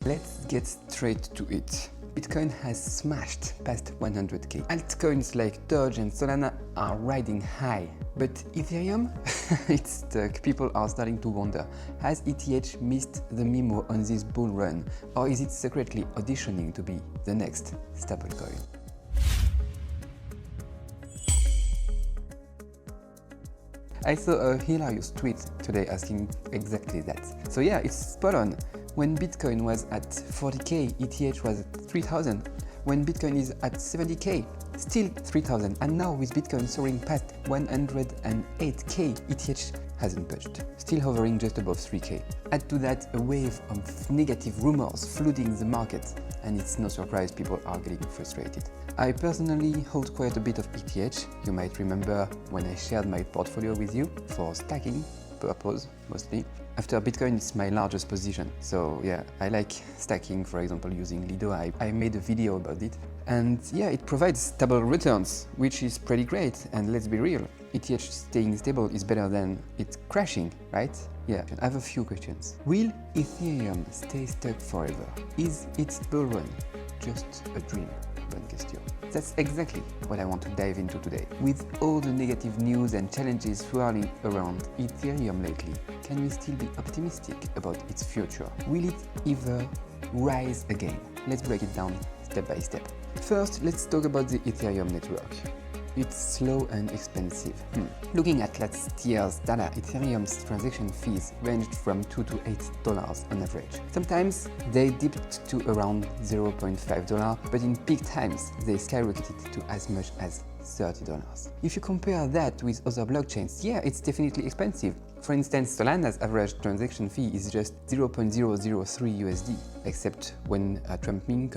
Let's get straight to it. Bitcoin has smashed past 100k. Altcoins like Doge and Solana are riding high. But Ethereum? It's stuck. People are starting to wonder, has ETH missed the memo on this bull run? Or is it secretly auditioning to be the next stablecoin? I saw a hilarious tweet today asking exactly that. So yeah, it's spot on. When Bitcoin was at 40k, ETH was at 3,000. When Bitcoin is at 70k, still 3,000. And now with Bitcoin soaring past 108k, ETH hasn't budged, still hovering just above 3k. Add to that a wave of negative rumors flooding the market, and it's no surprise people are getting frustrated. I personally hold quite a bit of ETH. You might remember when I shared my portfolio with you for stacking purpose mostly. After Bitcoin is my largest position, so yeah, I like stacking, for example, using Lido. I made a video about it, and yeah, it provides stable returns, which is pretty great. And let's be real, ETH staying stable is better than it crashing, right? Yeah, I have a few questions. Will Ethereum stay stuck forever? Is its bull run just a dream? Bonne question. That's exactly what I want to dive into today. With all the negative news and challenges swirling around Ethereum lately, can we still be optimistic about its future? Will it ever rise again? Let's break it down step by step. First, let's talk about the Ethereum network. It's slow and expensive. Looking at last year's data, Ethereum's transaction fees ranged from $2 to $8 on average. Sometimes they dipped to around $0.5, but in peak times they skyrocketed to as much as $30. If you compare that with other blockchains, yeah, it's definitely expensive. For instance, Solana's average transaction fee is just 0.003 USD, except when Trump meme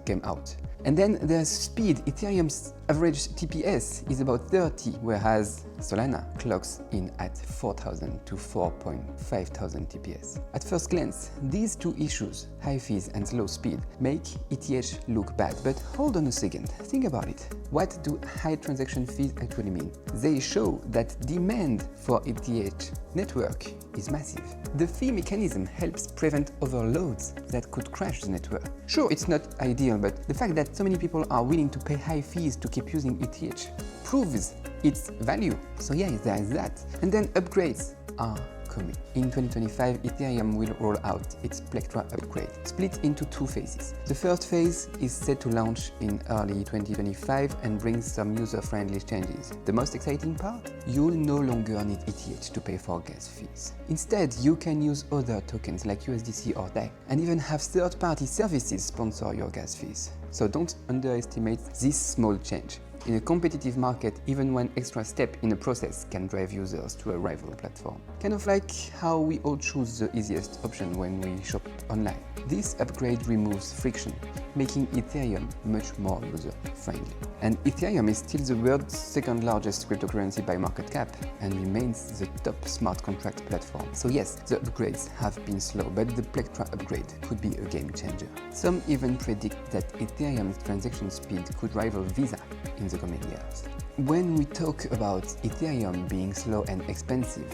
came out. And then there's speed. Ethereum's average TPS is about 30, whereas Solana clocks in at 4,000 to 4,500 TPS. At first glance, these two issues, high fees and slow speed, make ETH look bad. But hold on a second, think about it. What do high transaction fees actually mean? They show that demand for ETH network is massive. The fee mechanism helps prevent overloads that could crash the network. Sure, it's not ideal, but the fact that so many people are willing to pay high fees to keep using ETH proves its value. So yeah, there is that. And then upgrades are coming. In 2025, Ethereum will roll out its Plectra upgrade, split into two phases. The first phase is set to launch in early 2025 and brings some user-friendly changes. The most exciting part? You'll no longer need ETH to pay for gas fees. Instead, you can use other tokens like USDC or DAI, and even have third-party services sponsor your gas fees. So don't underestimate this small change. In a competitive market, even one extra step in a process can drive users to a rival platform. Kind of like how we all choose the easiest option when we shop online. This upgrade removes friction, making Ethereum much more user-friendly. And Ethereum is still the world's second largest cryptocurrency by market cap and remains the top smart contract platform. So yes, the upgrades have been slow, but the Plectra upgrade could be a game changer. Some even predict that Ethereum's transaction speed could rival Visa in the coming years. When we talk about Ethereum being slow and expensive,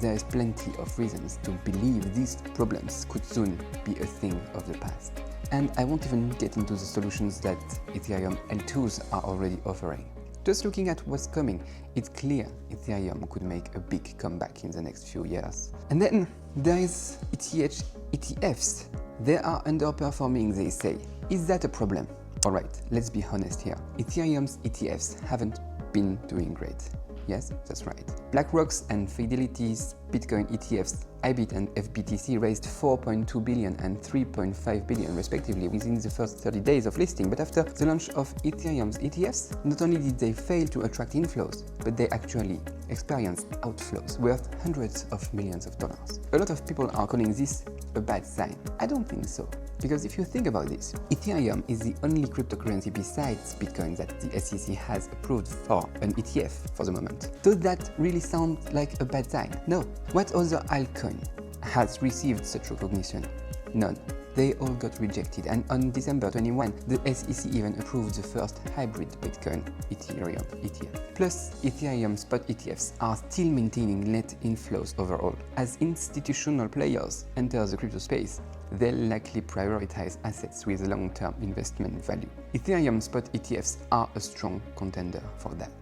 there is plenty of reasons to believe these problems could soon be a thing of the past. And I won't even get into the solutions that Ethereum L2s are already offering. Just looking at what's coming, it's clear Ethereum could make a big comeback in the next few years. And then there is ETH ETFs. They are underperforming, they say. Is that a problem? Alright, let's be honest here. Ethereum's ETFs haven't been doing great. Yes, that's right. BlackRock's and Fidelity's Bitcoin ETFs, IBIT and FBTC, raised 4.2 billion and 3.5 billion respectively within the first 30 days of listing. But after the launch of Ethereum's ETFs, not only did they fail to attract inflows, but they actually experienced outflows worth hundreds of millions of dollars. A lot of people are calling this a bad sign. I don't think so. Because if you think about this, Ethereum is the only cryptocurrency besides Bitcoin that the SEC has approved for an ETF for the moment. Does that really sound like a bad sign? No. What other altcoin has received such recognition? None. They all got rejected, and on December 21, the SEC even approved the first hybrid Bitcoin Ethereum ETF. Plus, Ethereum spot ETFs are still maintaining net inflows overall. As institutional players enter the crypto space, they'll likely prioritize assets with long-term investment value. Ethereum spot ETFs are a strong contender for that.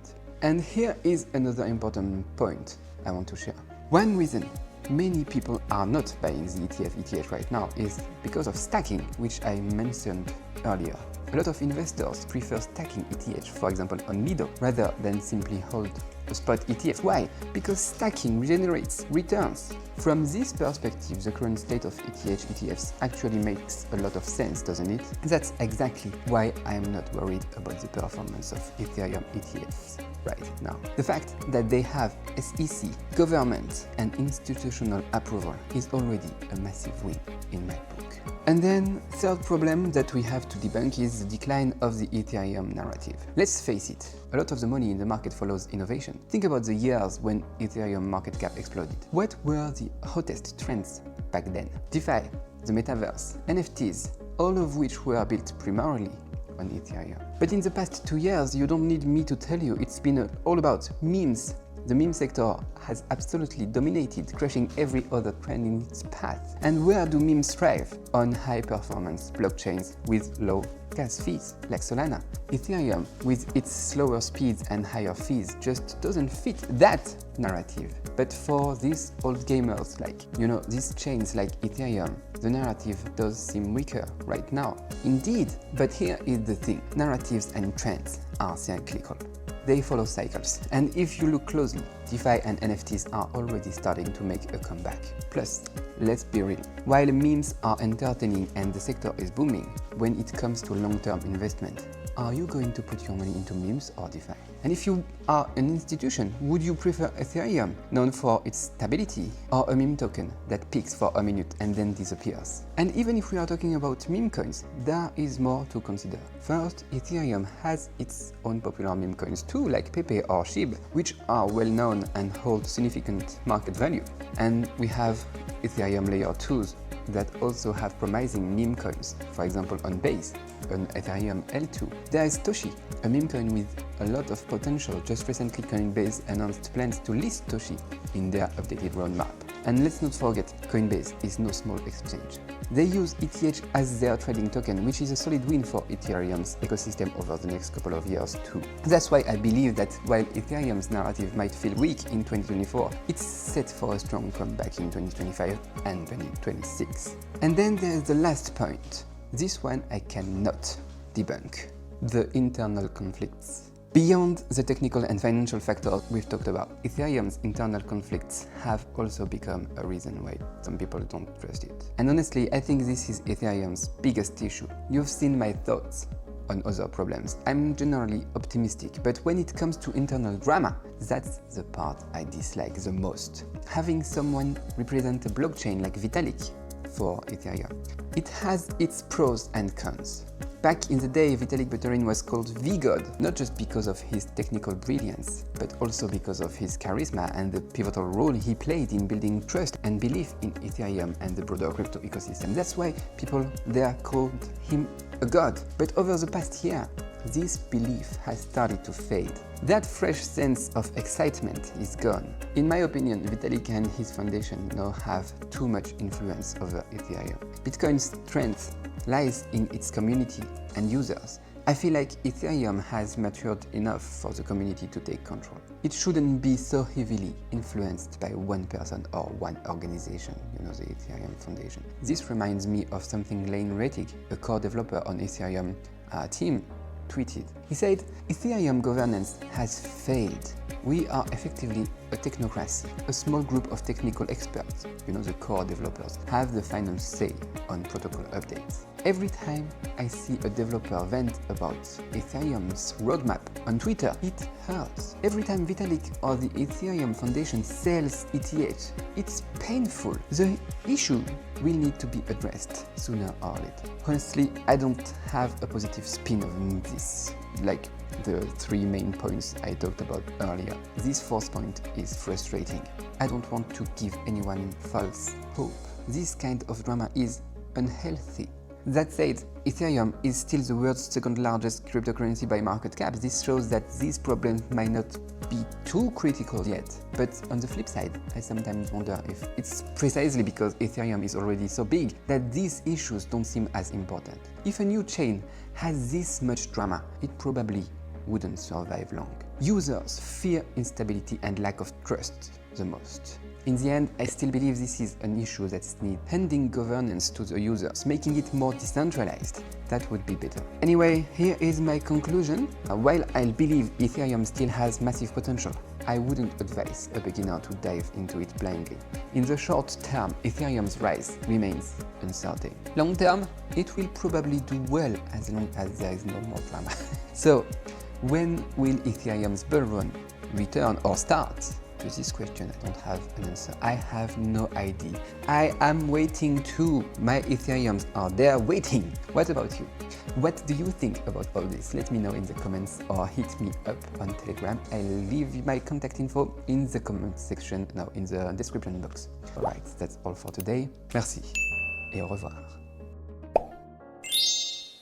And here is another important point I want to share. One reason many people are not buying the ETH right now is because of stacking, which I mentioned earlier. A lot of investors prefer stacking ETH, for example on Lido, rather than simply hold a spot ETF. Why? Because stacking generates returns. From this perspective, the current state of ETH ETFs actually makes a lot of sense, doesn't it? That's exactly why I am not worried about the performance of Ethereum ETFs right now. The fact that they have SEC, government and institutional approval is already a massive win in my book. And then, third problem that we have to debunk is the decline of the Ethereum narrative. Let's face it, a lot of the money in the market follows innovation. Think about the years when Ethereum market cap exploded. What were the hottest trends back then? DeFi, the metaverse, NFTs, all of which were built primarily on Ethereum. But in the past 2 years, you don't need me to tell you, it's been all about memes. The meme sector has absolutely dominated, crushing every other trend in its path. And where do memes thrive? On high-performance blockchains with low gas fees, like Solana. Ethereum, with its slower speeds and higher fees, just doesn't fit that narrative. But for these old gamers, like, these chains like Ethereum, the narrative does seem weaker right now. Indeed, but here is the thing. Narratives and trends are cyclical. They follow cycles, and if you look closely, DeFi and NFTs are already starting to make a comeback. Plus, let's be real, while memes are entertaining and the sector is booming, when it comes to long-term investment, are you going to put your money into memes or DeFi? And if you are an institution, would you prefer Ethereum, known for its stability, or a meme token that peaks for a minute and then disappears? And even if we are talking about meme coins, there is more to consider. First, Ethereum has its own popular meme coins too, like Pepe or SHIB, which are well known and hold significant market value. And we have Ethereum Layer 2s that also have promising meme coins, for example on Base, on Ethereum L2. There is Toshi, a meme coin with a lot of potential. Just recently Coinbase announced plans to list Toshi in their updated roadmap. And let's not forget, Coinbase is no small exchange. They use ETH as their trading token, which is a solid win for Ethereum's ecosystem over the next couple of years too. That's why I believe that while Ethereum's narrative might feel weak in 2024, it's set for a strong comeback in 2025 and 2026. And then there's the last point. This one I cannot debunk. The internal conflicts. Beyond the technical and financial factors we've talked about, Ethereum's internal conflicts have also become a reason why some people don't trust it. And honestly, I think this is Ethereum's biggest issue. You've seen my thoughts on other problems. I'm generally optimistic, but when it comes to internal drama, that's the part I dislike the most. Having someone represent a blockchain like Vitalik for Ethereum, it has its pros and cons. Back in the day, Vitalik Buterin was called V-God, not just because of his technical brilliance, but also because of his charisma and the pivotal role he played in building trust and belief in Ethereum and the broader crypto ecosystem. That's why people there called him a god. But over the past year, this belief has started to fade. That fresh sense of excitement is gone. In my opinion, Vitalik and his foundation now have too much influence over Ethereum. Bitcoin's strength lies in its community and users. I feel like Ethereum has matured enough for the community to take control. It shouldn't be so heavily influenced by one person or one organization, the Ethereum Foundation. This reminds me of something Lane Rettig, a core developer on Ethereum team, tweeted. He said, Ethereum governance has failed. We are effectively a technocracy. A small group of technical experts, the core developers, have the final say on protocol updates. Every time I see a developer vent about Ethereum's roadmap on Twitter, it hurts. Every time Vitalik or the Ethereum Foundation sells ETH, it's painful. The issue will need to be addressed sooner or later. Honestly, I don't have a positive spin on this, like the 3 main points I talked about earlier. This fourth point is frustrating. I don't want to give anyone false hope. This kind of drama is unhealthy. That said, Ethereum is still the world's second largest cryptocurrency by market cap. This shows that these problems might not be too critical yet. But on the flip side, I sometimes wonder if it's precisely because Ethereum is already so big that these issues don't seem as important. If a new chain has this much drama, it probably wouldn't survive long. Users fear instability and lack of trust the most. In the end, I still believe this is an issue that needs handing governance to the users, making it more decentralized. That would be better. Anyway, here is my conclusion. While I believe Ethereum still has massive potential, I wouldn't advise a beginner to dive into it blindly. In the short term, Ethereum's rise remains uncertain. Long term, it will probably do well as long as there is no more drama. So, when will Ethereum's bull run return or start? To this question, I don't have an answer. I have no idea. I am waiting too. My Ethereums are there waiting. What about you? What do you think about all this? Let me know in the comments or hit me up on Telegram. I'll leave my contact info in the comment section, in the description box. Alright, that's all for today. Merci et au revoir.